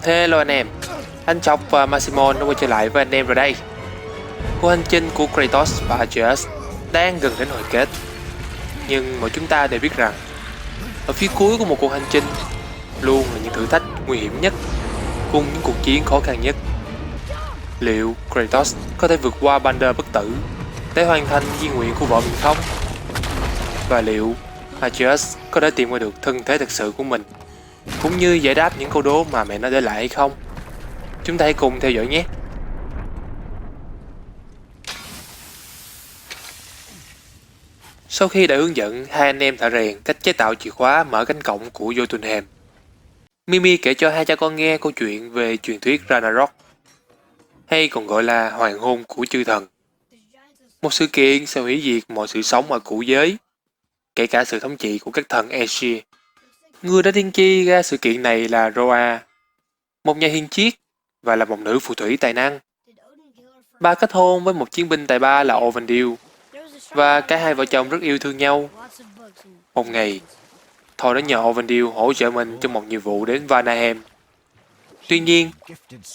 Hello anh em, anh Chọc và Maximon đã quay trở lại với anh em rồi đây. Cuộc hành trình của Kratos và Atreus đang gần đến hồi kết. Nhưng mọi chúng ta đều biết rằng ở phía cuối của một cuộc hành trình luôn là những thử thách nguy hiểm nhất cùng những cuộc chiến khó khăn nhất. Liệu Kratos có thể vượt qua Balder bất tử để hoàn thành di nguyện của vợ mình không? Và liệu Atreus có thể tìm ra được thân thế thực sự của mình cũng như giải đáp những câu đố mà mẹ nó để lại hay không? Chúng ta hãy cùng theo dõi nhé. Sau khi đã hướng dẫn hai anh em thợ rèn cách chế tạo chìa khóa mở cánh cổng của Jotunheim, Mimi kể cho hai cha con nghe câu chuyện về truyền thuyết Ragnarok, hay còn gọi là hoàng hôn của chư thần. Một sự kiện sẽ hủy diệt mọi sự sống ở cũ giới, kể cả sự thống trị của các thần Aesir. Người đã tiên tri ra sự kiện này là Roa, một nhà hiền triết và là một nữ phù thủy tài năng. Bà kết hôn với một chiến binh tài ba là Ovendil, và cả hai vợ chồng rất yêu thương nhau. Một ngày, Thor đã nhờ Ovendil hỗ trợ mình trong một nhiệm vụ đến Vanaheim. Tuy nhiên,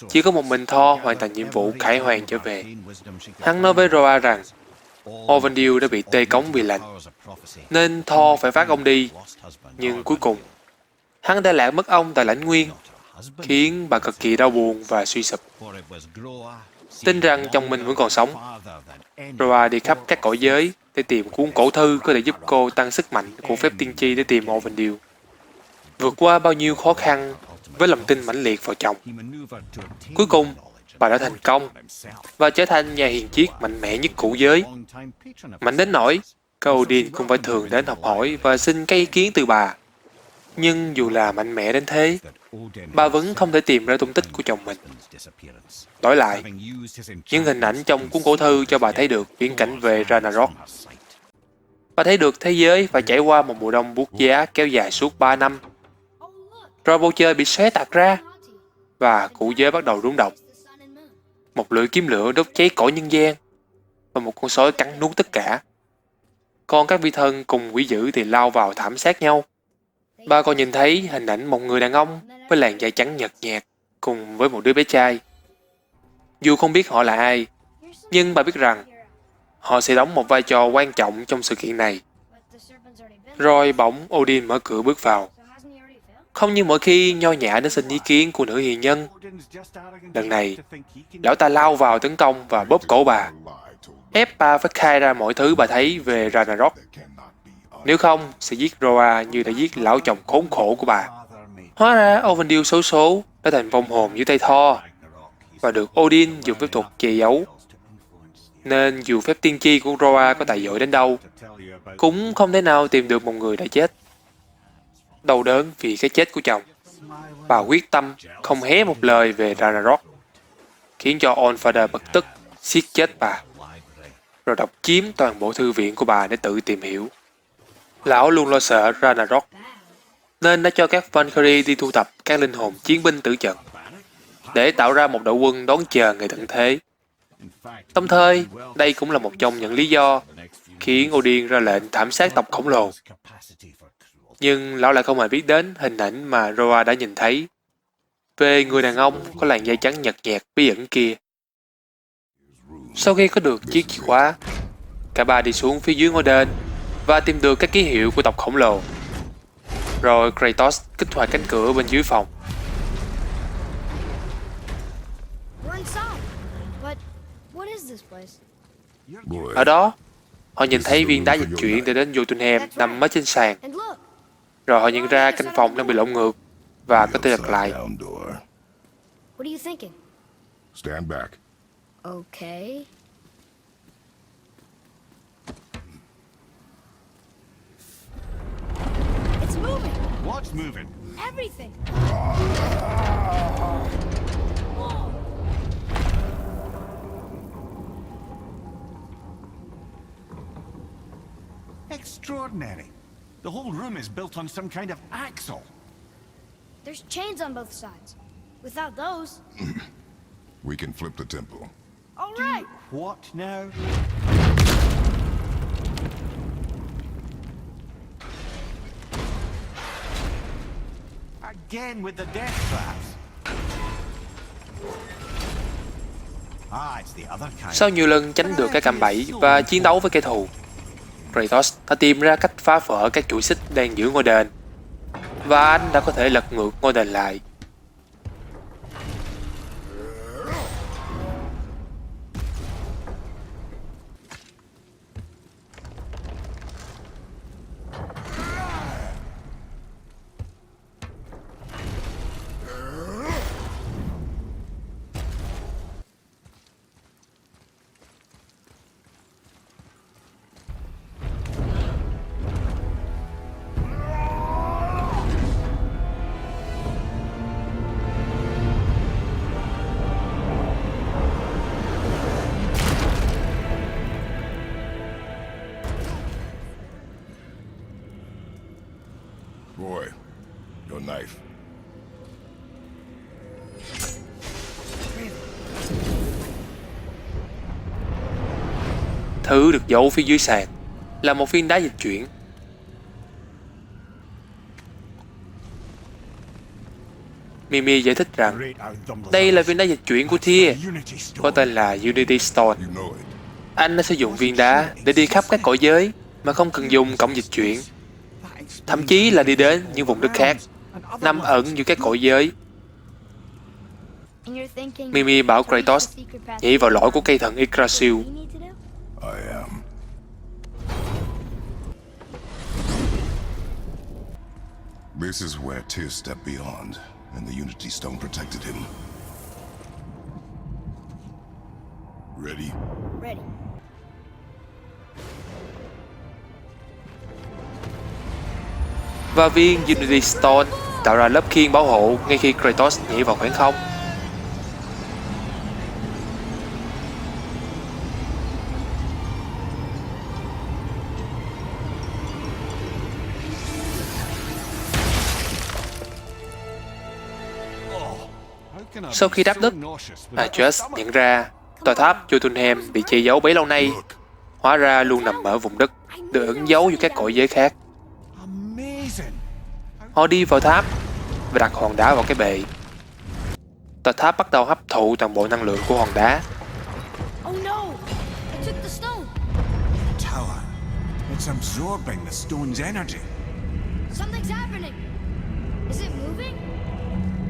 chỉ có một mình Thor hoàn thành nhiệm vụ khải hoàn trở về. Hắn nói với Roa rằng Ovendil đã bị tê cống vì lạnh, nên Thor phải vác ông đi. Nhưng cuối cùng, hắn đã lạc mất ông tại lãnh nguyên, khiến bà cực kỳ đau buồn và suy sụp. Tin rằng chồng mình vẫn còn sống, Roa đi khắp các cõi giới để tìm cuốn cổ thư có thể giúp cô tăng sức mạnh của phép tiên tri để tìm Ovendil. Vượt qua bao nhiêu khó khăn với lòng tin mãnh liệt vào chồng, cuối cùng bà đã thành công và trở thành nhà hiền triết mạnh mẽ nhất cũ giới. Mạnh đến nỗi các Odin cũng phải thường đến học hỏi và xin các ý kiến từ bà. Nhưng dù là mạnh mẽ đến thế, bà vẫn không thể tìm ra tung tích của chồng mình. Đổi lại, những hình ảnh trong cuốn cổ thư cho bà thấy được viễn cảnh về Ragnarok. Bà thấy được thế giới phải trải qua một mùa đông buốt giá kéo dài suốt 3 năm. Rồi bầu trời bị xé tạc ra, và cũ giới bắt đầu rung động. Một lưỡi kiếm lửa đốt cháy cõi nhân gian, và một con sói cắn nuốt tất cả. Còn các vị thần cùng quỷ dữ thì lao vào thảm sát nhau. Bà còn nhìn thấy hình ảnh một người đàn ông với làn da trắng nhợt nhạt cùng với một đứa bé trai. Dù không biết họ là ai, nhưng bà biết rằng họ sẽ đóng một vai trò quan trọng trong sự kiện này. Rồi bỗng Odin mở cửa bước vào. Không như mọi khi nho nhã đến xin ý kiến của nữ hiền nhân. Lần này, lão ta lao vào tấn công và bóp cổ bà, ép bà phải khai ra mọi thứ bà thấy về Ragnarok. Nếu không, sẽ giết Roa như đã giết lão chồng khốn khổ của bà. Hóa ra Ovendil xấu số đã thành vong hồn dưới tay Thor và được Odin dùng phép thuật che giấu. Nên dù phép tiên tri của Roa có tài giỏi đến đâu, cũng không thể nào tìm được một người đã chết. Đau đớn vì cái chết của chồng, bà quyết tâm không hé một lời về Ragnarok, khiến cho Allfather bực tức siết chết bà, rồi độc chiếm toàn bộ thư viện của bà để tự tìm hiểu. Lão luôn lo sợ Ragnarok, nên đã cho các Valkyrie đi thu thập các linh hồn chiến binh tử trận để tạo ra một đội quân đón chờ ngày tận thế. Đồng thời, đây cũng là một trong những lý do khiến Odin ra lệnh thảm sát tộc khổng lồ. Nhưng lão lại không hề biết đến hình ảnh mà Roa đã nhìn thấy về người đàn ông có làn da trắng nhợt nhạt bí ẩn kia. Sau khi có được chiếc chìa khóa, cả ba đi xuống phía dưới ngôi đền và tìm được các ký hiệu của tộc khổng lồ. Rồi Kratos kích hoạt cánh cửa bên dưới phòng. Ở đó, họ nhìn thấy viên đá dịch chuyển để đến Jotunheim nằm ở trên sàn. Rồi họ nhận ra căn phòng đang bị lộn ngược và có thể lật lại. Stand back. Okay. It's moving. What's moving? Everything. Extraordinary. The whole room is built on some kind of axle. There's chains on both sides. Without those. We can flip the temple. All right. What now? Again with the death traps. Ah, it's the other kind. Sau nhiều lần tránh được cái cạm bẫy và chiến đấu với kẻ thù, Kratos đã tìm ra cách phá vỡ các chuỗi xích đang giữ ngôi đền, và anh đã có thể lật ngược ngôi đền lại. Boy, your knife. Thứ được giấu phía dưới sàn là một viên đá dịch chuyển. Mimi giải thích rằng Great outdumber đây là viên đá dịch chuyển của Tyr, Unity Stone. có tên là Unity Stone. You know it. Anh đã sử dụng viên đá để đi khắp các cõi giới mà không cần dùng cổng dịch chuyển, thậm chí là đi đến những vùng đất khác, nằm ẩn giữa các cõi giới. And you're thinking Mimi bảo Kratos the secret path nhảy vào lõi của cây thần Yggdrasil. we need to do? I am. This is where Tyr stepped beyond, and the Unity Stone protected him. Ready? Ready. Và viên Unity Stone tạo ra lớp khiên bảo hộ ngay khi Kratos nhảy vào khoảng không. How can I Sau be khi đáp so đất, nauseous without Atreus a stomach? nhận ra tòa tháp Jotunheim bị che giấu bấy lâu nay, hóa ra luôn nằm ở vùng đất được ẩn giấu giữa các cõi giới khác. Amazing. Họ đi vào tháp và đặt hòn đá vào cái bệ. Tòa tháp bắt đầu hấp thụ toàn bộ năng lượng của hòn đá. Oh no! It took the stone. Tower. It's absorbing the stone's energy. Something's happening. Is it moving?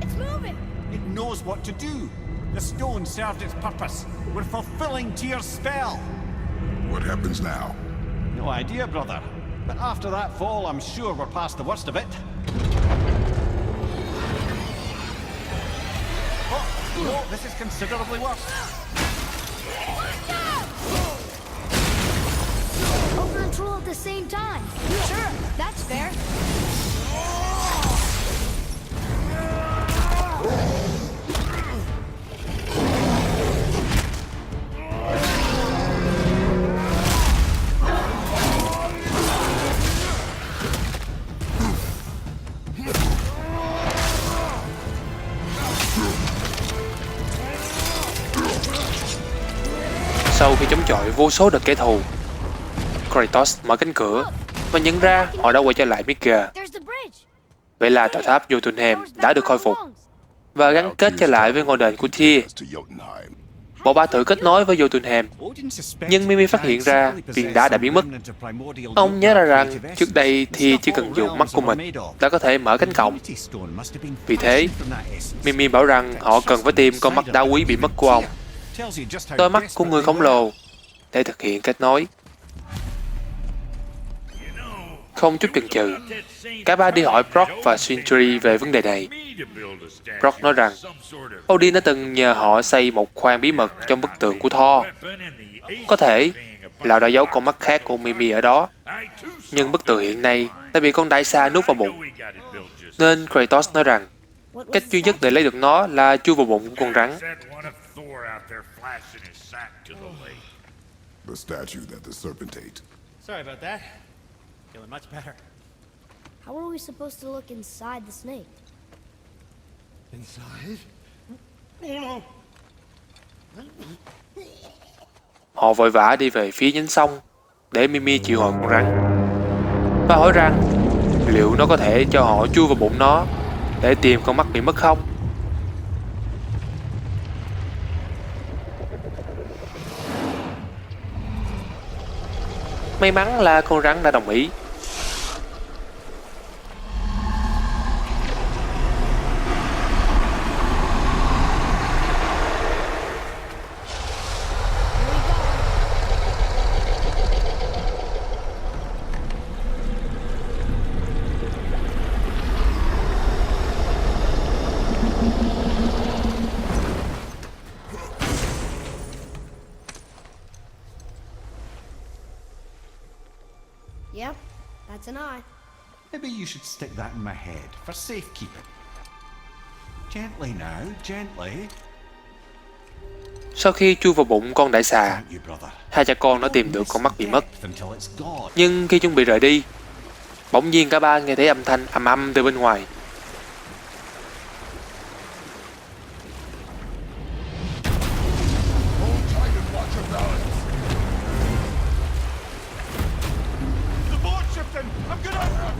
It's moving. It knows what to do. The stone served its purpose. We're fulfilling Tyr's spell. What happens now? No idea, brother. But after that fall, I'm sure we're past the worst of it. Oh, no, this is considerably worse. Over and Troll at the same time. Sure, that's fair. Sau khi chống chọi vô số đợt kẻ thù, Kratos mở cánh cửa và nhận ra họ đã quay trở lại Midgard. There's the bridge. Vậy là tòa tháp Jotunheim đã được khôi phục và gắn kết trở lại với ngôi đền của Tyr. To Jotunheim. Bộ ba thử kết nối với Jotunheim, nhưng Mimi phát hiện ra viên đá đã biến mất. Ông nhớ ra rằng trước đây thì chỉ cần dùng mắt của mình đã có thể mở cánh cổng. Vì thế, Mimi bảo rằng họ cần phải tìm con mắt đá quý bị mất của ông, đôi mắt của người khổng lồ, để thực hiện kết nối. Không chút chần chừ, cả ba đi hỏi Brock và Sindri về vấn đề này. Brock nói rằng Odin đã từng nhờ họ xây một khoang bí mật trong bức tượng của Thor. Có thể là đã giấu con mắt khác của Mimi ở đó, nhưng bức tượng hiện nay đã bị con đại xà nuốt vào bụng. Nên Kratos nói rằng cách duy nhất để lấy được nó là chui vào bụng của con rắn. The statue that the serpent ate. Sorry about that. Feeling much better. How are we supposed to look inside the snake? Inside? Họ vội vã đi về phía nhánh sông để Mimi triệu hồi con rắn và hỏi rằng liệu nó có thể cho họ chui vào bụng nó để tìm con mắt bị mất không. May mắn là con rắn đã đồng ý. Yep, that's an eye. Maybe you should stick that in my head for safekeeping. Gently now, gently. Sau khi chui vào bụng con đại xà, Thank you, brother. hai cha con đã tìm được con mắt bị mất. Depth until it's gone. Nhưng khi chuẩn bị rời đi, bỗng nhiên cả ba nghe thấy âm thanh ầm ầm từ bên ngoài. The boat shifting! I'm gonna...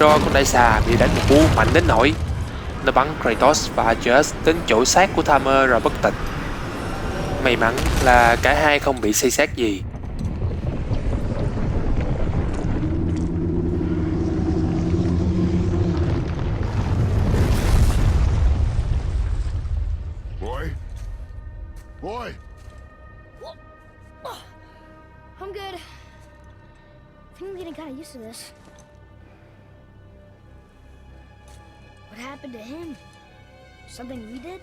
Do con đại xà bị đánh một cú mạnh đến nỗi nó bắn Kratos và Atreus đến chỗ xác của Thammer rồi bất tỉnh. May mắn là cả hai không bị xây xát gì. Boy? Boy! I'm good. I think I'm getting kind of used to this. What happened to him? Something we did?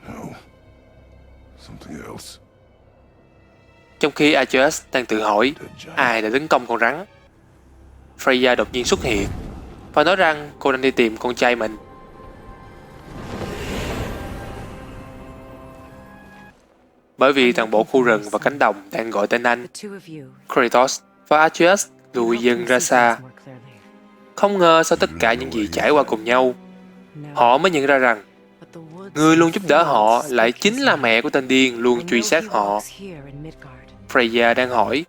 No. Something else. Trong khi Atreus đang tự hỏi ai đã tấn công con rắn, Freya đột nhiên xuất hiện và nói rằng cô đang đi tìm con trai mình. Bởi vì toàn bộ khu rừng và cánh đồng đang gọi tên anh, Kratos và Atreus lùi dần ra xa. Không ngờ sau tất cả những gì trải qua cùng nhau, họ mới nhận ra rằng người luôn giúp đỡ họ lại chính là mẹ của tên điên luôn truy sát họ. Freya đang hỏi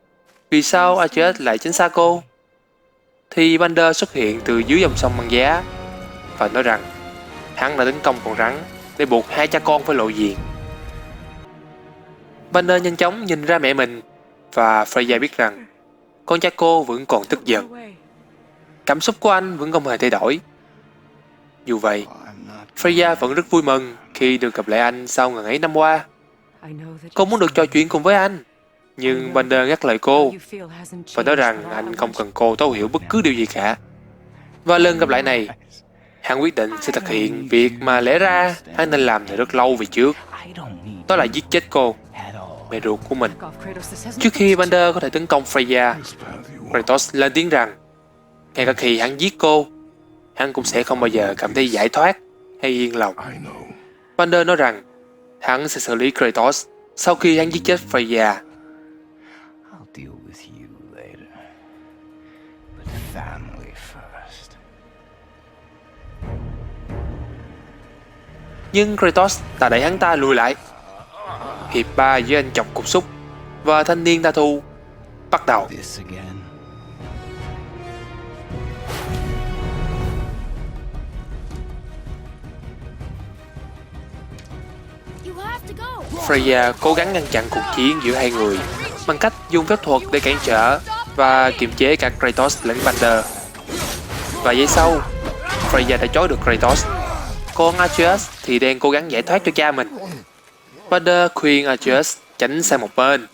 vì sao Atreus lại tránh xa cô, thì Balder xuất hiện từ dưới dòng sông băng giá và nói rằng hắn đã tấn công con rắn để buộc hai cha con phải lộ diện. Balder nhanh chóng nhìn ra mẹ mình và Freya biết rằng con trai cô vẫn còn tức giận. Cảm xúc của anh vẫn không hề thay đổi. Dù vậy, Freya vẫn rất vui mừng khi được gặp lại anh sau ngần ấy năm qua. Cô muốn được trò chuyện cùng với anh, nhưng Balder ngắt lời cô và nói rằng anh không cần cô thấu hiểu bất cứ điều gì cả. Và lần gặp lại này, hắn quyết định sẽ thực hiện việc mà lẽ ra hắn nên làm từ rất lâu về trước. Đó là giết chết cô, mẹ ruột của mình. Trước khi Balder có thể tấn công Freya, Kratos lên tiếng rằng ngay cả khi hắn giết cô, hắn cũng sẽ không bao giờ cảm thấy giải thoát hay yên lòng. I know. Balder nói rằng hắn sẽ xử lý Kratos sau khi hắn giết chết Freya. I'll deal with you later. But family first. Nhưng Kratos đã đẩy hắn ta lùi lại. Hiệp 3 với anh chọc cục xúc và thanh niên tha thu bắt đầu. This again. You have to go. Freya cố gắng ngăn chặn cuộc chiến giữa hai người bằng cách dùng phép thuật để cản trở và kiềm chế cả Kratos lẫn Balder. Và giây sau, Freya đã trói được Kratos. Còn Atreus thì đang cố gắng giải thoát cho cha mình. Balder khuyên Atreus tránh sang một bên,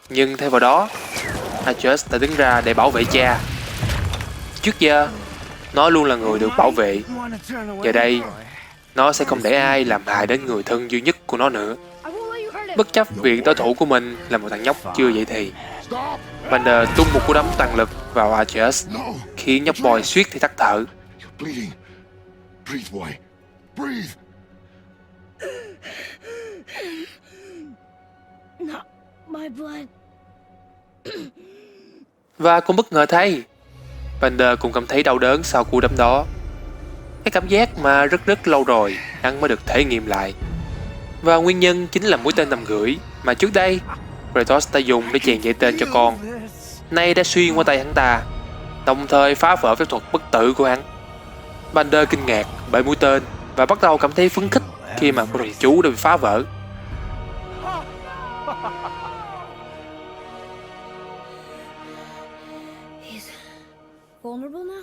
nhưng thay vào đó, Atreus đã đứng ra để bảo vệ cha. Trước giờ, nó luôn là người được bảo vệ. Giờ đây, nó sẽ không để ai làm hại đến người thân duy nhất của nó nữa. I won't let you hurt him. Bất chấp việc đối thủ của mình là một thằng nhóc chưa dậy thì, Balder tung một cú đấm toàn lực vào Atreus, khiến nhóc boy suýt thì tắt thở. You're bleeding. Breathe, boy. Breathe. Not my blood. Và cũng bất ngờ thay, Balder cũng cảm thấy đau đớn sau cú đấm đó. Cái cảm giác mà rất lâu rồi hắn mới được thể nghiệm lại. Và nguyên nhân chính là mũi tên tầm gửi mà trước đây Kratos đã dùng để chèn dạy tên cho con, nay đã xuyên qua tay hắn ta, đồng thời phá vỡ phép thuật bất tử của hắn. Balder kinh ngạc bởi mũi tên và bắt đầu cảm thấy phấn khích khi mà cô thần chú đã bị phá vỡ. He's vulnerable now?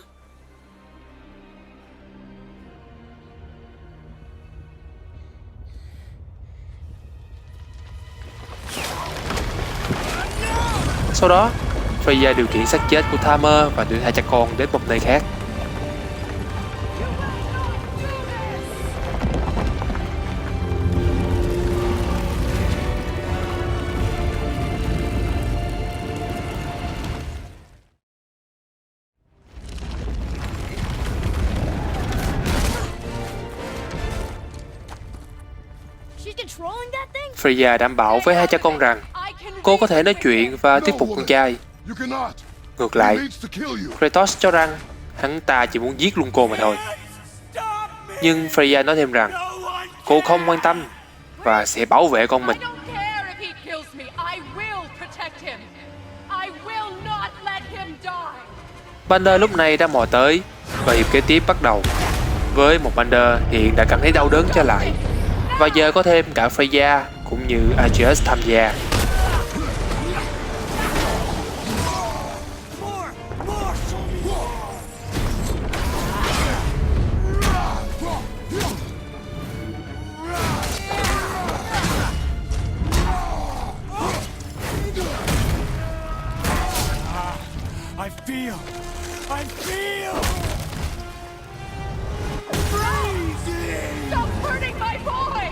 Sau đó, Freya điều khiển xác chết của Thammer và đưa hai cha con đến một nơi khác. She's controlling that thing? Freya đảm bảo với hai cha con rằng cô có thể nói chuyện và thuyết phục con trai. You cannot. Ngược He lại, needs to kill you. Kratos cho rằng hắn ta chỉ muốn giết luôn cô mà thôi. Nhưng Freya nói thêm rằng cô không quan tâm và sẽ bảo vệ con mình. I don't care if he kills me. I will protect him. I will not let him die. Bander lúc này đã mò tới và hiệp kế tiếp bắt đầu. Với một Bander hiện đã cảm thấy đau đớn trở lại, và giờ có thêm cả Freya cũng như Atreus tham gia. I feel. Stop hurting my boy.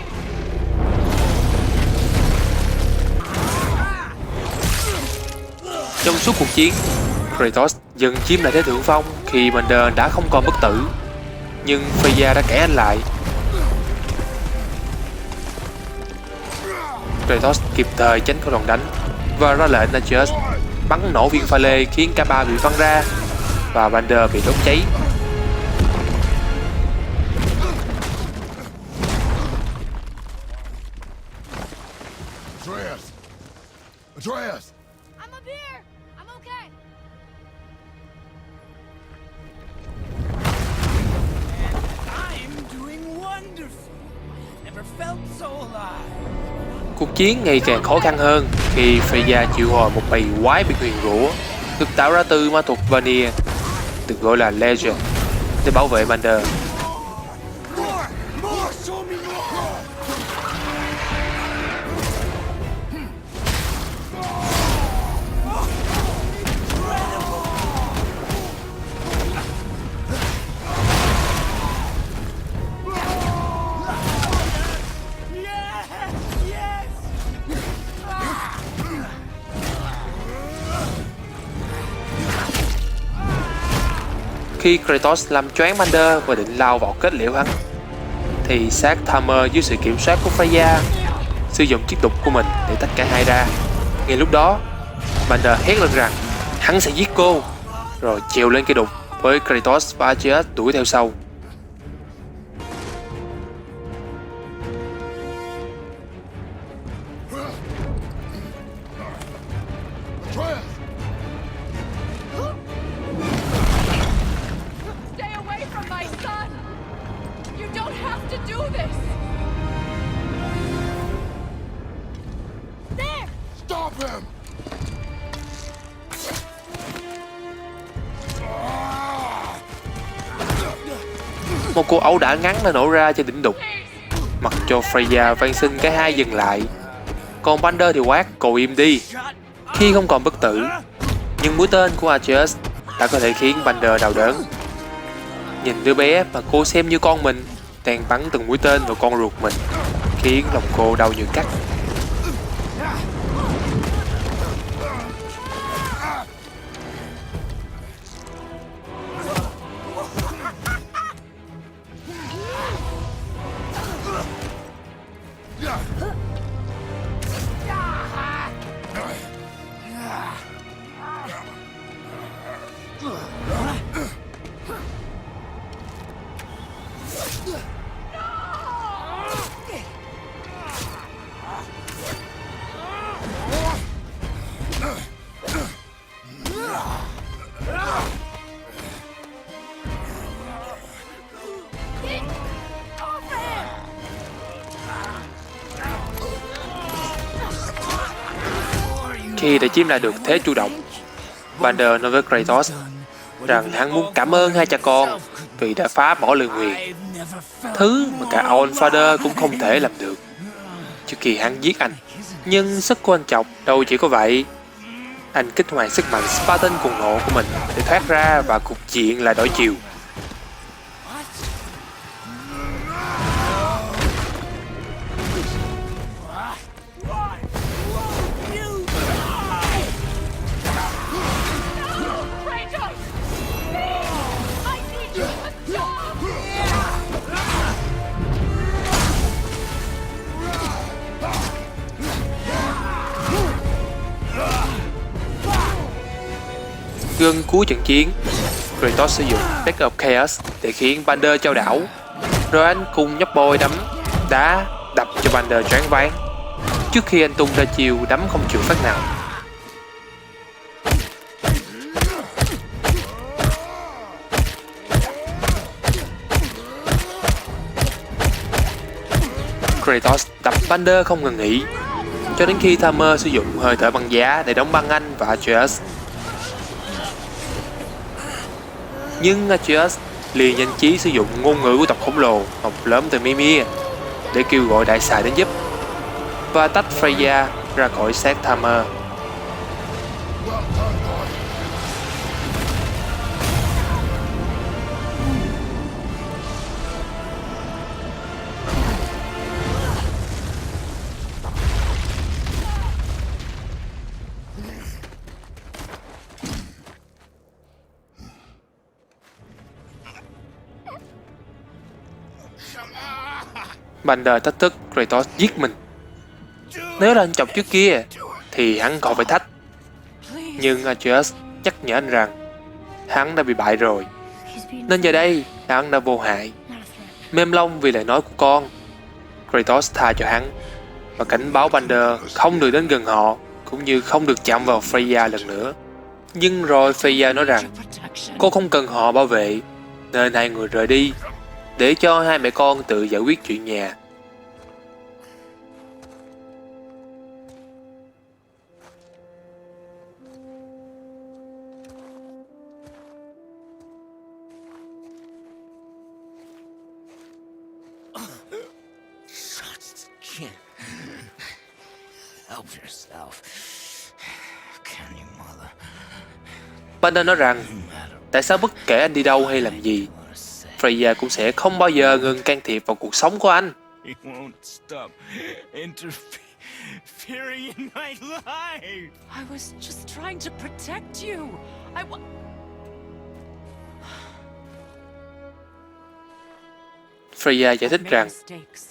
Trong suốt cuộc chiến, Kratos dần chiếm lại thế thượng phong khi Bander đã không còn bất tử. Nhưng Freya đã cản anh lại. Kratos kịp thời tránh khỏi đòn đánh và ra lệnh Atreus bắn nổ viên pha lê khiến cả ba bị văng ra và Bander bị đốt cháy. Atreus! Atreus! I'm up here! I'm okay! I'm doing wonderful. Never felt so alive. Cuộc chiến ngày càng khó khăn hơn khi Freya triệu hồi một bầy quái bị nguyền rủa được tạo ra từ ma thuật Vanir, được gọi là Legend, để bảo vệ Bander. More! Show me more! Khi Kratos làm choáng Bander và định lao vào kết liễu hắn, thì xác Thammer dưới sự kiểm soát của Freya sử dụng chiếc đục của mình để tách cả hai ra. Ngay lúc đó, Bander hét lên rằng hắn sẽ giết cô, rồi trèo lên cây đục với Kratos và Atreus đuổi theo sau. Atreus! Stay away from my son. You don't have to do this. There! Stop him! Một cuộc ẩu đả ngắn đã nổ ra trên đỉnh đục, mặc cho Freya van xin cả hai dừng lại. Còn Bander thì quát cô im đi khi không còn bất tử. Nhưng mũi tên của Atreus đã có thể khiến Bander đau đớn. Nhìn đứa bé mà cô xem như con mình đang bắn từng mũi tên vào con ruột mình, khiến lòng cô đau như cắt. khi đã chiếm lại được thế chủ động, Vander nói với Kratos rằng hắn muốn cảm ơn hai cha con vì đã phá bỏ lời nguyền, thứ mà cả All Father cũng không thể làm được trước khi hắn giết anh. Nhưng sức của anh chọc đâu chỉ có vậy. Anh kích hoạt sức mạnh Spartan cuồng nộ của mình để thoát ra và cục diện lại đổi chiều. Gần cuối trận chiến, Kratos sử dụng Deck of Chaos để khiến Vander chao đảo, rồi anh cùng nhóc bôi đấm đá đập cho Vander choáng váng trước khi anh tung ra chiêu đấm không chịu phát nào. Kratos đập Vander không ngừng nghỉ cho đến khi Thammer sử dụng hơi thở băng giá để đóng băng anh và Atreus. Nhưng Atreus liền nhanh trí sử dụng ngôn ngữ của tộc khổng lồ học lớn từ Mimir để kêu gọi đại xà đến giúp và tách Freya ra khỏi xác Thammer. Vander thách thức Kratos giết mình. Nếu là anh chọc trước kia thì hắn còn phải thách. Nhưng Atreus nhắc nhở anh rằng hắn đã bị bại rồi, nên giờ đây hắn đã vô hại, mềm lòng vì lời nói của con. Kratos tha cho hắn và cảnh báo Vander không được đến gần họ, cũng như không được chạm vào Freya lần nữa. Nhưng rồi Freya nói rằng cô không cần họ bảo vệ, nên hai người rời đi để cho hai mẹ con tự giải quyết chuyện nhà. Help yourself. Can you, mother? Vander nói rằng tại sao bất kể anh đi đâu hay làm gì, Freya cũng sẽ không bao giờ ngừng can thiệp vào cuộc sống của anh. He won't stop interfering in my life. I was just trying to protect you. Freya giải thích rằng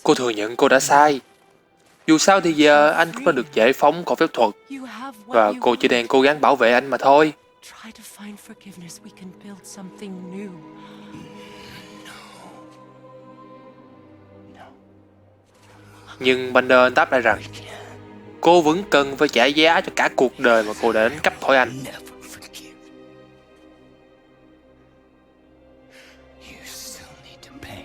cô thừa nhận cô đã sai. Dù sao thì giờ anh cũng đã được giải phóng khỏi phép thuật và cô chỉ đang cố gắng bảo vệ anh mà thôi. Try to find forgiveness. We can build something new. Nhưng Vander đáp lại rằng cô vẫn cần phải trả giá cho cả cuộc đời mà cô đã đánh cắp khỏi anh. Never forgive. You still need to pay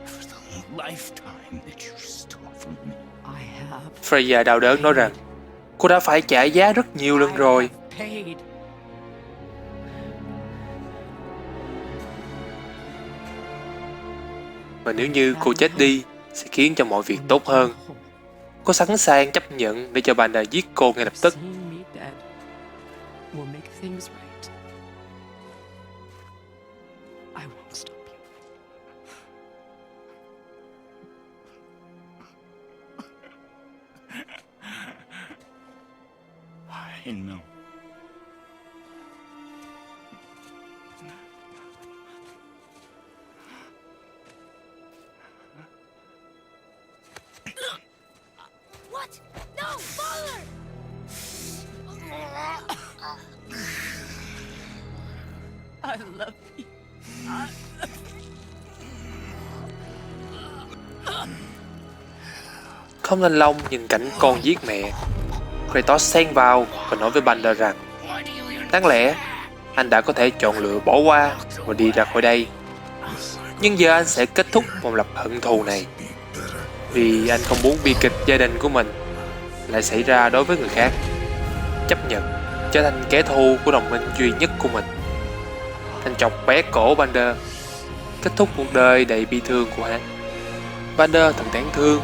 for the lifetime that you stole from me. I have Freya đau đớn nói rằng cô đã phải trả giá rất nhiều lần rồi. paid. Và nếu như cô chết đi sẽ khiến cho mọi việc tốt hơn, cô sẵn sàng chấp nhận để cho Vander giết cô ngay lập tức. Seeing me dead will make things right. I won't stop you. I know. What? No, father! I love you. Không thanh long nhìn cảnh con giết mẹ, Kratos xen vào và nói với Vander rằng đáng lẽ anh đã có thể chọn lựa bỏ qua và đi ra khỏi đây, nhưng giờ anh sẽ kết thúc vòng lặp hận thù này vì anh không muốn bi kịch gia đình của mình lại xảy ra đối với người khác. chấp nhận trở thành kẻ thù của đồng minh duy nhất của mình. Anh chọc bẻ cổ Vander, kết thúc cuộc đời đầy bi thương của hắn. Vander thật đáng thương.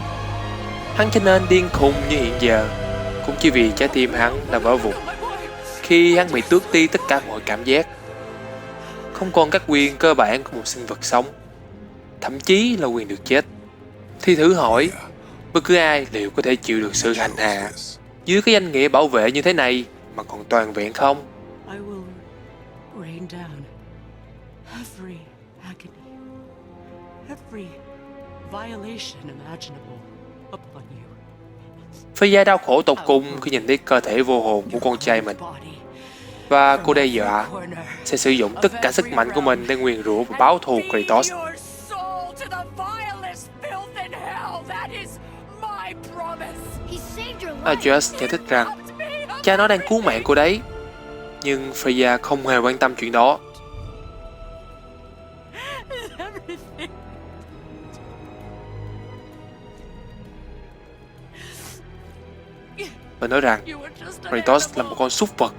Hắn trở nên điên khùng như hiện giờ cũng chỉ vì trái tim hắn đã vỡ vụn khi hắn bị tước đi tất cả mọi cảm giác, không còn các quyền cơ bản của một sinh vật sống, thậm chí là quyền được chết. Thì thử hỏi, bất cứ ai liệu có thể chịu được sự hành hạ dưới cái danh nghĩa bảo vệ như thế này mà còn toàn vẹn không? I will rain down every agony, every violation imaginable upon you. Freya đau khổ tột cùng khi nhìn thấy cơ thể vô hồn của con trai mình, và cô đe dọa sẽ sử dụng tất cả sức mạnh của mình để nguyền rủa và báo thù Kratos. Atreus giải thích rằng cha nó đang cứu mạng cô đấy, nhưng Freya không hề quan tâm chuyện đó. Và nói rằng Kratos là một con súc vật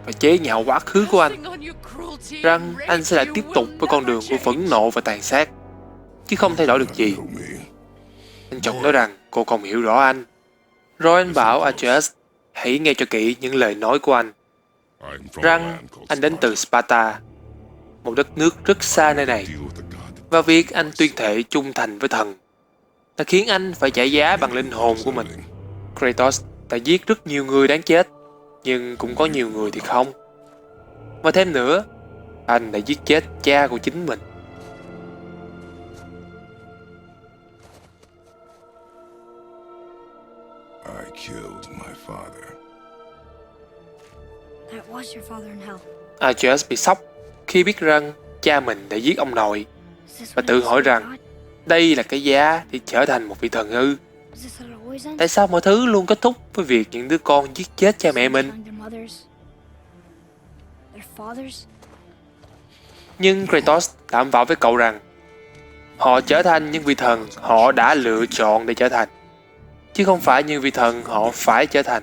và chế nhạo quá khứ của anh, rằng anh sẽ lại tiếp tục với con đường của phẫn nộ và tàn sát, chứ không thay đổi được gì. Anh chợt nói rằng cô không hiểu rõ anh. Rồi anh bảo Atreus hãy nghe cho kỹ những lời nói của anh, rằng anh đến từ Sparta, một đất nước rất xa nơi này, và việc anh tuyên thệ trung thành với thần đã khiến anh phải trả giá bằng linh hồn của mình. Kratos đã giết rất nhiều người đáng chết, nhưng cũng có nhiều người thì không. Và thêm nữa, anh đã giết chết cha của chính mình. I killed my father. That was your father in hell. Atreus bị sốc khi biết rằng cha mình đã giết ông nội, Is this và what tự it is hỏi for rằng God? đây là cái giá để trở thành một vị thần ư? Is this how it always ends? Tại sao mọi thứ luôn kết thúc với việc những đứa con giết chết cha mẹ mình? Killing their mothers, their fathers. Nhưng Kratos đảm bảo với cậu rằng họ trở thành những vị thần họ đã lựa chọn để trở thành, chứ không phải những vị thần họ phải trở thành.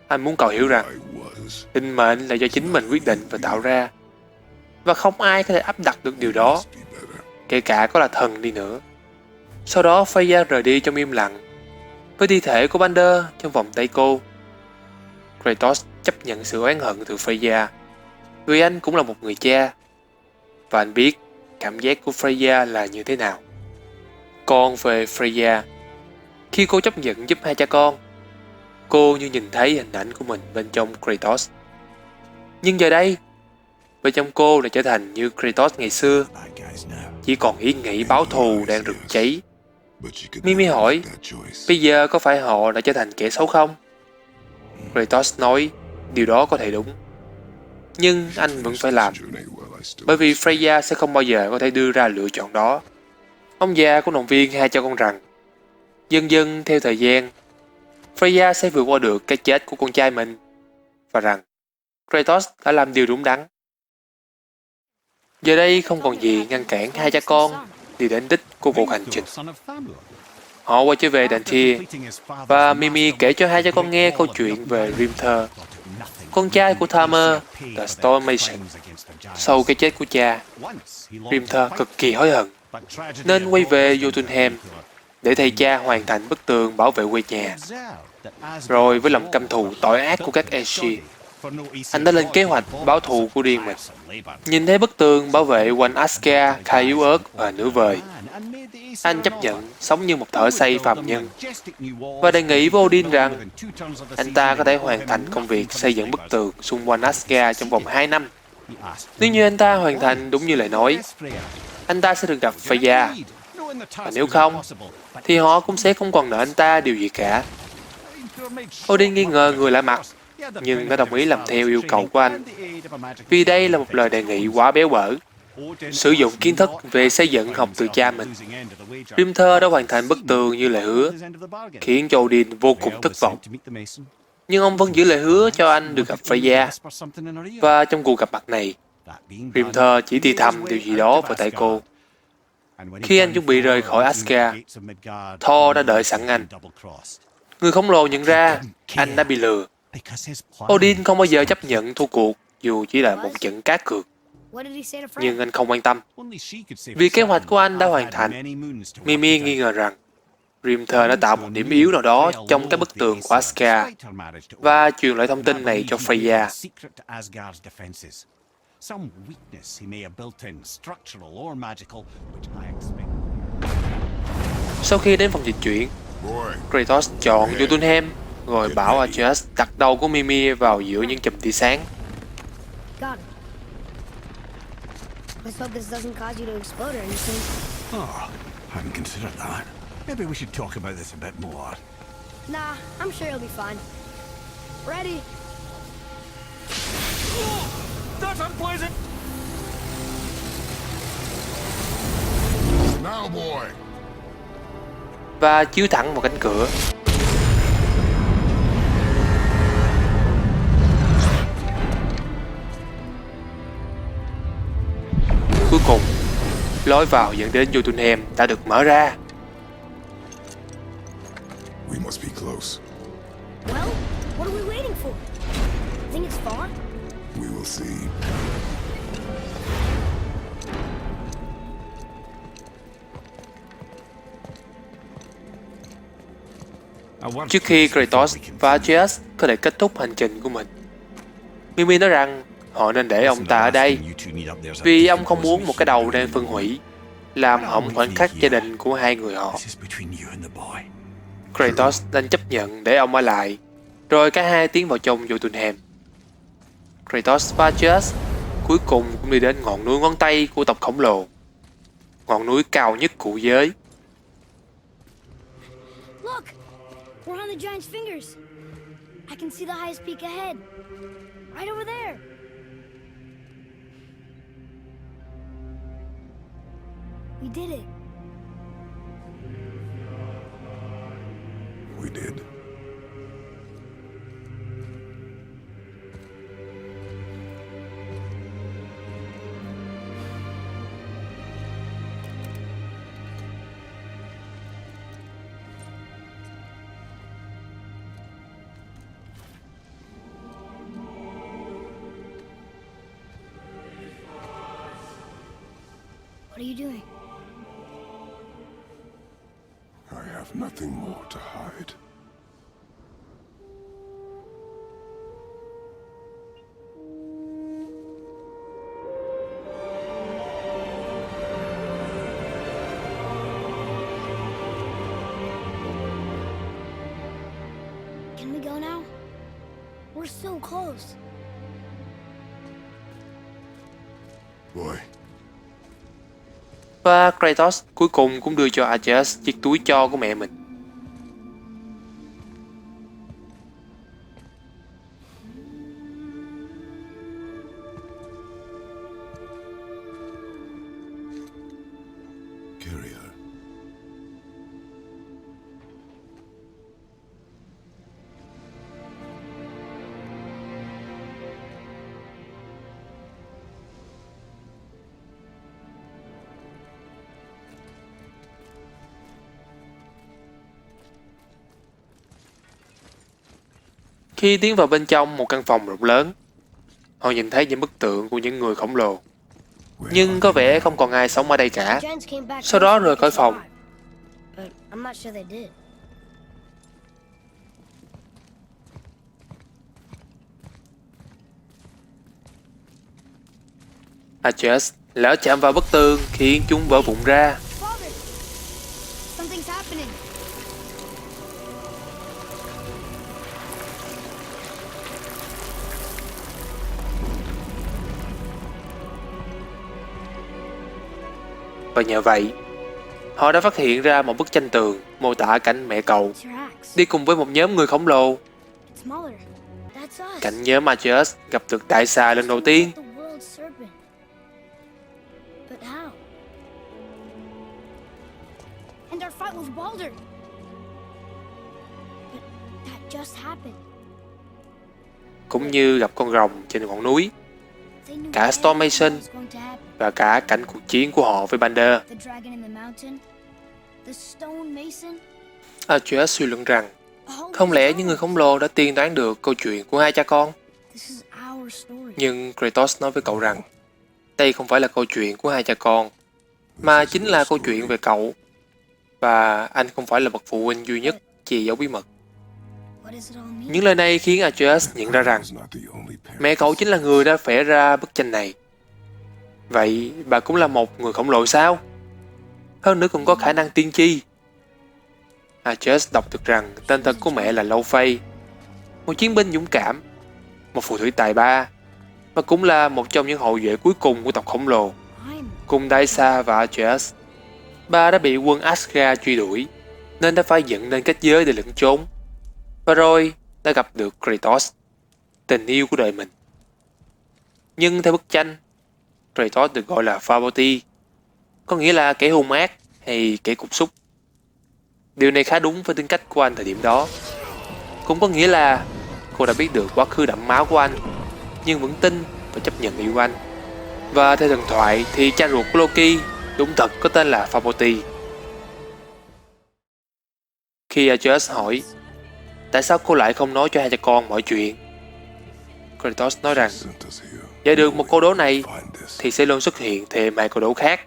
Anh muốn cậu hiểu rằng I was. định mệnh là do chính mình quyết định và tạo ra, và không ai có thể áp đặt được điều đó, Be better. kể cả có là thần đi nữa. Sau đó Freya rời đi trong im lặng với thi thể của Balder trong vòng tay cô. Kratos chấp nhận sự oán hận từ Freya, vì anh cũng là một người cha, và anh biết cảm giác của Freya là như thế nào. Còn về Freya, khi cô chấp nhận giúp hai cha con, cô như nhìn thấy hình ảnh của mình bên trong Kratos. Nhưng giờ đây, bên trong cô đã trở thành như Kratos ngày xưa, Bad guys now. chỉ còn ý nghĩ báo thù đang rực cháy. But you could Mimi never hỏi, make that choice. bây giờ có phải họ đã trở thành kẻ xấu không? Kratos nói, điều đó có thể đúng, nhưng anh vẫn phải làm, Journey while I still bởi vì Freya sẽ không bao giờ có thể đưa ra lựa chọn đó. Ông già cũng động viên hai cha con rằng, dần dần theo thời gian, Freya sẽ vượt qua được cái chết của con trai mình, và rằng Kratos đã làm điều đúng đắn. Giờ đây không còn gì ngăn cản hai cha con đi đến đích của cuộc hành trình. Son of Thamur. Họ quay trở về đàn thia, Defeating his father's và Mimi kể cho hai cha con nghe mastermind câu all chuyện of về the Rimther, nothing. con trai của Thamur, The Stormation. Sau cái chết của cha, Rimther cực kỳ hối hận, nên quay về Jotunheim để thầy cha hoàn thành bức tường bảo vệ quê nhà. Rồi với lòng căm thù tội ác của các Aesir, anh đã lên kế hoạch báo thù của riêng mình. Nhìn thấy bức tường bảo vệ quanh Asgard khá yếu ớt và nửa vời, anh chấp nhận sống như một thợ xây phàm nhân và đề nghị với Odin rằng anh ta có thể hoàn thành công việc xây dựng bức tường xung quanh Asgard trong vòng 2 năm. Nếu như anh ta hoàn thành đúng như lời nói, anh ta sẽ được gặp Freya, và nếu không, thì họ cũng sẽ không còn nợ anh ta điều gì cả. Odin nghi ngờ người lạ mặt, nhưng nó đồng ý làm theo yêu cầu của anh, vì đây là một lời đề nghị quá béo bở. Sử dụng kiến thức về xây dựng học từ cha mình, Rimther đã hoàn thành bức tường như lời hứa, khiến cho Odin vô cùng thất vọng. Nhưng ông vẫn giữ lời hứa cho anh được gặp Freya, và trong cuộc gặp mặt này, Rimther chỉ thì thầm điều gì đó vào tay cô. Khi anh chuẩn bị rời khỏi Asgard, Thor đã đợi sẵn anh. Người khổng lồ nhận ra anh đã bị lừa, Because his plan Odin không bao giờ chấp nhận thua cuộc dù chỉ là một trận cá cược, What did he say to Fred? nhưng anh không quan tâm. only she could say Vì for kế hoạch certain, của anh đã I've hoàn had thành, many moons to work Mimi it nghi out. ngờ rằng Grimter đã tạo một điểm yếu nào đó trong cái bức tường của Asgard và truyền lại thông tin này cho Freya. Some weakness he may have built in, structural or magical, which I expect. Sau khi đến phòng dịch chuyển, Boy, Kratos chọn Jotunheim rồi bảo Atreus đặt đầu của Mimi vào giữa những chùm tia sáng. Got it. Let's hope this doesn't cause you to explode or anything. Oh, hadn't considered that. Maybe we should talk about this a bit more. Nah, I'm sure it'll be fine. Ready? That's unpleasant! now, boy. Và chiếu thẳng vào cánh cửa. Cuối cùng, lối vào dẫn đến Jotunheim đã được mở ra. We must be close. Well, what are we waiting for? Think it's far? We will see. Trước khi Kratos và Atreus có thể kết thúc hành trình của mình, Mimi nói rằng họ nên để ông ta ở đây vì ông không muốn một cái đầu đang phân hủy làm hỏng khoảnh khắc gia đình của hai người họ. This is between you and the boy. Kratos đành chấp nhận để ông ở lại, rồi cả hai tiến vào trong Jotunheim. Kratos và Atreus cuối cùng cũng đi đến ngọn núi ngón tay của tộc khổng lồ, ngọn núi cao nhất của giới. Look! We're on the giant's fingers. I can see the highest peak ahead. Right over there. We did it. We did. What are you doing? I have nothing more to hide. Can we go now? We're so close. Boy, Và Kratos cuối cùng cũng đưa cho Atreus chiếc túi tro của mẹ mình. carry her. Khi tiến vào bên trong một căn phòng rộng lớn, họ nhìn thấy những bức tượng của những người khổng lồ, nhưng có vẻ không còn ai sống ở đây cả. Giants came back Sau đó first rời to khỏi phòng. survive, but I'm not sure they did. Atreus lỡ chạm vào bức tường khiến chúng vỡ vụn ra. Father! Something's happening. Và nhờ vậy, họ đã phát hiện ra một bức tranh tường mô tả cảnh mẹ cậu It's your axe. đi cùng với một nhóm người khổng lồ. It's Muller. That's us. Cảnh nhóm Atreus gặp được đại xà lần đầu tiên. The world's serpent. But how? And our fight with Baldur. But that just happened. Cũng như gặp con rồng trên ngọn núi, They knew cả Storm everything Mason was going to happen. và cả cảnh cuộc chiến của họ với Baldur. The dragon in the mountain. The stone mason. Atreus suy luận rằng All Không lẽ những người khổng lồ đã tiên đoán được câu chuyện của hai cha con? This is our story. Nhưng Kratos nói với cậu rằng đây không phải là câu chuyện của hai cha con, mà chính là câu chuyện về cậu. Và anh không phải là bậc phụ huynh duy nhất che giấu bí mật. What does it all mean? Những lời này khiến Atreus nhận ra rằng He's not the only parent. mẹ cậu chính là người đã vẽ ra bức tranh này. Vậy bà cũng là một người khổng lồ sao? Hơn nữa còn có khả năng tiên tri. Atreus đọc được rằng tên thật của mẹ là Lâu Phây, một chiến binh dũng cảm, một phù thủy tài ba, và cũng là một trong những hậu duệ cuối cùng của tộc khổng lồ. I'm Cùng Daisa và Atreus, bà đã bị quân Asgard truy đuổi, nên đã phải dựng nên kết giới để lẩn trốn. Và rồi đã gặp được Kratos, tình yêu của đời mình. Nhưng theo bức tranh, Kratos được gọi là Faboti, có nghĩa là kẻ hung ác hay kẻ cục súc. Điều này khá đúng với tính cách của anh thời điểm đó. Cũng có nghĩa là cô đã biết được quá khứ đẫm máu của anh, nhưng vẫn tin và chấp nhận yêu anh. Và theo thần thoại thì cha ruột của Loki đúng thật có tên là Faboti. Khi Atreus hỏi tại sao cô lại không nói cho hai cha con mọi chuyện, Kratos nói rằng Sent us here. giải được một câu đố này Find this. thì sẽ luôn xuất hiện thêm hai câu đố khác.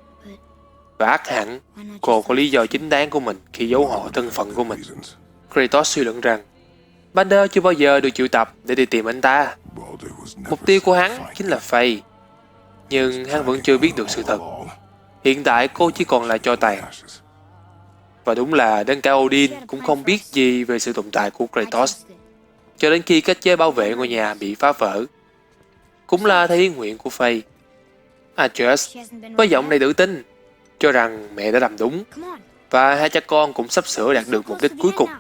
Và ắt hẳn why not cô just có lý do chính đáng của mình khi giấu họ thân phận của mình. Reasons. Kratos suy luận rằng Balder chưa bao giờ được triệu tập để đi tìm anh ta. Baldur was never Mục tiêu của sent to hắn fight chính là Faye. Nhưng hắn vẫn chưa biết được sự thật. all Hiện tại cô chỉ còn là tro tàn. ashes. Và đúng là đến cả Odin cũng không biết gì về sự tồn tại của I Kratos trust it. cho đến khi kết giới bảo vệ ngôi nhà bị phá vỡ. Cũng là theo ý nguyện của Faye. Atreus She hasn't been với right giọng yet. đầy tự tin cho rằng mẹ đã làm đúng Come on. và hai cha con cũng sắp sửa đạt được mục đích cuối cùng.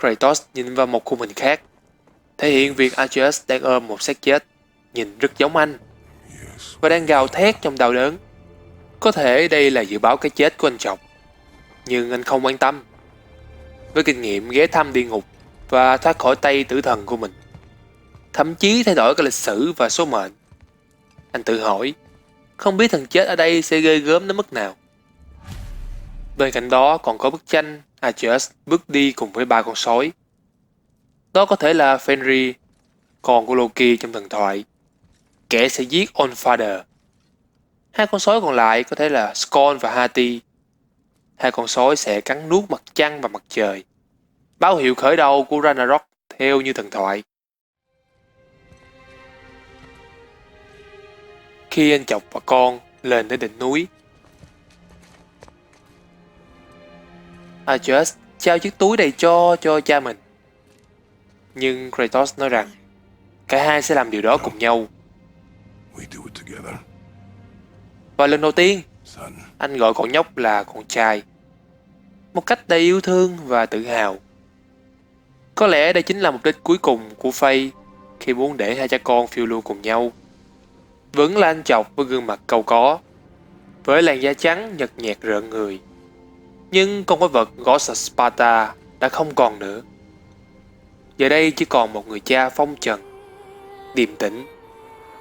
Kratos nhìn vào một khung hình khác, thể hiện việc Atreus đang ôm một xác chết, nhìn rất giống anh, Yes. và đang gào thét trong đau đớn. Có thể đây là dự báo cái chết của anh chồng, nhưng anh không quan tâm. Với kinh nghiệm ghé thăm địa ngục và thoát khỏi tay tử thần của mình, thậm chí thay đổi cả lịch sử và số mệnh, anh tự hỏi, không biết thần chết ở đây sẽ ghê gớm đến mức nào. Bên cạnh đó còn có bức tranh Atreus bước đi cùng với ba con sói. Đó có thể là Fenrir, con của Loki trong thần thoại, kẻ sẽ giết Allfather. Hai con sói còn lại có thể là Skorn và Hati. Hai con sói sẽ cắn nuốt mặt trăng và mặt trời, báo hiệu khởi đầu của Ragnarok theo như thần thoại. Khi anh chọc và con lên đến đỉnh núi, Atreus trao chiếc túi đầy tro cho cha mình. Nhưng Kratos nói rằng cả hai sẽ làm điều đó cùng nhau. We do it together. Và lần đầu tiên, Son, anh gọi cậu nhóc là con trai, một cách đầy yêu thương và tự hào. Có lẽ đây chính là mục đích cuối cùng của Faye khi muốn để hai cha con phiêu lưu cùng nhau. Vẫn là anh chọc với gương mặt cau có, với làn da trắng nhợt nhạt rợn người. Nhưng con quái vật Ghost of Sparta đã không còn nữa. Giờ đây chỉ còn một người cha phong trần, điềm tĩnh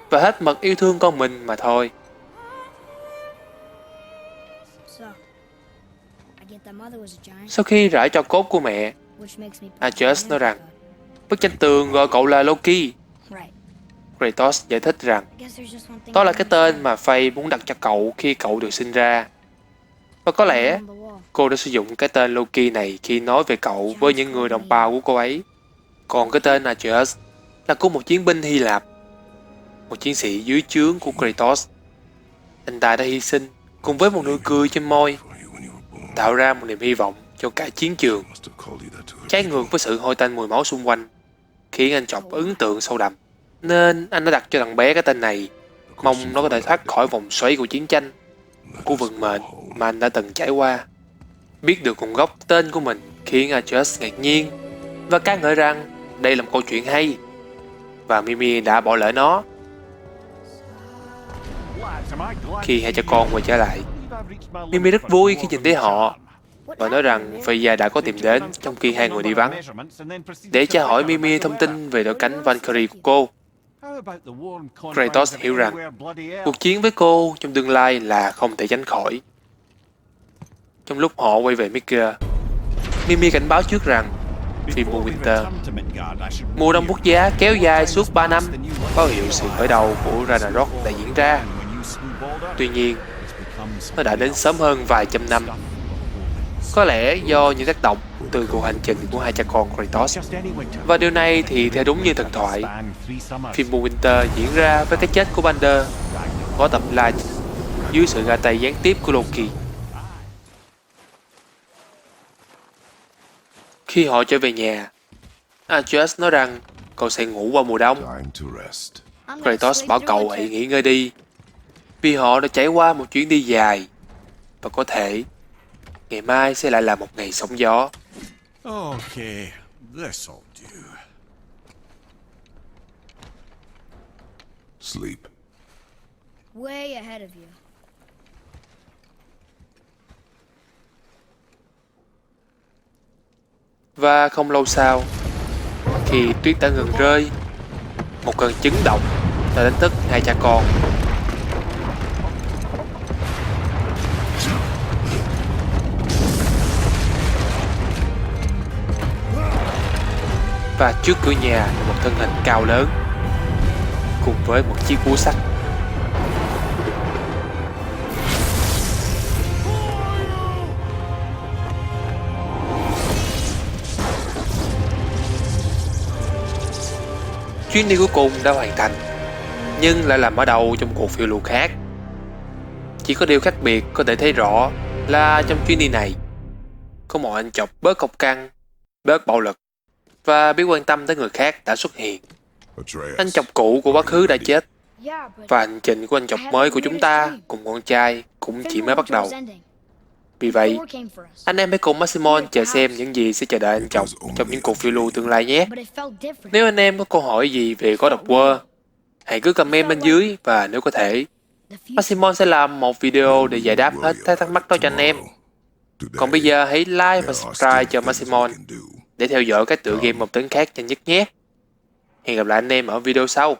và hết mực yêu thương con mình mà thôi. So, I get that mother was a giant, Sau khi rải cho cốt của mẹ, which makes me Atreus nói rằng bức tranh tường gọi cậu là Loki. right. Kratos giải thích rằng I guess there's just one thing đó I là don't cái tên understand. mà Faye muốn đặt cho cậu khi cậu được sinh ra. Và có lẽ On the wall. cô đã sử dụng cái tên Loki này khi nói về cậu với những người đồng bào của cô ấy. Còn cái tên Atreus là của một chiến binh Hy Lạp, một chiến sĩ dưới trướng của Kratos. Anh ta đã hy sinh cùng với một nụ cười trên môi, for you when you were born. tạo ra một niềm hy vọng cho cả chiến trường, Must have called you that to her. trái ngược với sự hôi tanh mùi máu xung quanh, khiến anh chọc ấn tượng sâu đậm. Nên anh đã đặt cho thằng bé cái tên này, mong nó có thể thoát khỏi vòng xoáy của chiến tranh, của vận mệnh mà anh đã từng trải qua. Biết được nguồn gốc tên của mình khiến Atreus ngạc nhiên và ca ngợi rằng đây là một câu chuyện hay, và Mimi đã bỏ lỡ nó. Khi hai cha con quay trở lại, Mimi rất vui khi nhìn thấy họ và nói rằng Freya đã có tìm đến trong khi hai người đi vắng, để tra hỏi Mimi thông tin về đội cánh Valkyrie của cô. Kratos hiểu rằng cuộc chiến với cô trong tương lai là không thể tránh khỏi. Trong lúc họ quay về Midgard, Mimi cảnh báo trước rằng phim mùa Before we Winter. return to Midgard, I should Mùa đông warn bút you, giá kéo dài Odin's suốt 3 năm, the new báo life hiệu sự of khởi đầu của Ragnarok đã diễn ra. And when you slew Baldur, Tuy nhiên, it's become nó đã something đến else. sớm hơn vài trăm năm, có lẽ do những tác động từ cuộc hành trình của hai cha con Kratos. Just any winter. Và điều này thì theo đúng như thần thoại, Span 3 summers. phim mùa Winter diễn ra với cái chết của Baldur, có tập live dưới sự ra tay gián tiếp của Loki. Khi họ trở về nhà, Atreus nói rằng cậu sẽ ngủ qua mùa đông. Time to rest. I'm gonna Kratos sleep bảo through cậu winter. hãy nghỉ ngơi đi, vì họ đã trải qua một chuyến đi dài, và có thể ngày mai sẽ lại là một ngày sóng gió. Okay, this'll do. Sleep. Way ahead of you. Và không lâu sau, khi tuyết đã ngừng rơi, một cơn chấn động đã đánh thức hai cha con. Và trước cửa nhà là một thân hình cao lớn, cùng với một chiếc búa sắt. Chuyến đi cuối cùng đã hoàn thành, nhưng lại là mở đầu trong cuộc phiêu lưu khác. Chỉ có điều khác biệt có thể thấy rõ là trong chuyến đi này, có một anh chọc bớt cộc cằn, bớt bạo lực và biết quan tâm tới người khác đã xuất hiện. Atreus. Anh chọc cũ của quá khứ đã chết, Yeah, but và hành trình của anh chọc mới của chúng ta cùng con trai cũng chỉ mới bắt đầu. Vì vậy, Thor came for us. anh em hãy cùng Maximon chờ xem những gì sẽ chờ đợi anh chọc trong những cuộc phiêu lưu tương lai nhé. But it felt different. Nếu anh em có câu hỏi gì về God of War, hãy cứ comment bên dưới, và nếu có thể, The future. Maximon sẽ làm một video để giải đáp hết các thắc mắc đó cho anh em. Còn bây giờ hãy like và subscribe cho Maximon để theo dõi các tựa game một tấn khác nhanh nhất nhé. Hẹn gặp lại anh em ở video sau.